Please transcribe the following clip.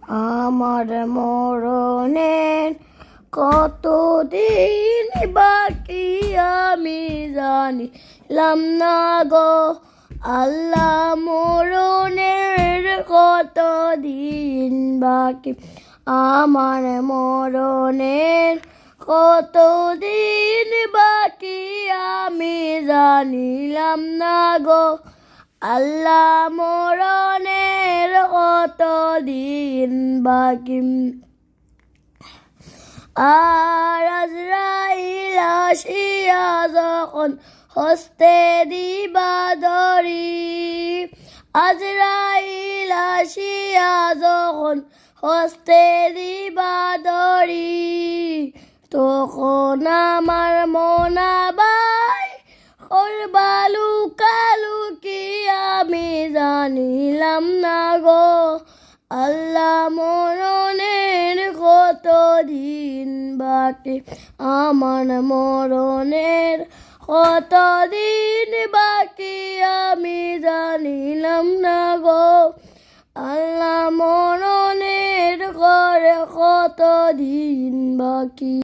আমার মরণের কতদিন বাকি আমি জানিলাম না গো আল্লাহ, মরণের কতদিন বাকি আমার মরণের কতদিন বাকি আমি জানিলাম না গো আল্লাহ, মরণের কতদিন বাকি। আর আজরাইল আসিয়া যখন হস্তে দিবা ধরি, আজরাইল আসিয়া যখন হস্তে দিবা ধরি, তখন আমার মনাবাই করবা লুকালুকি আমি জানিলাম না গো আল্লাহ, মরণের কতদিন বাকি আমার মরণের কতদিন বাকি আমি জানিলাম না গো আল্লাহ, মরণের কতদিন বাকি।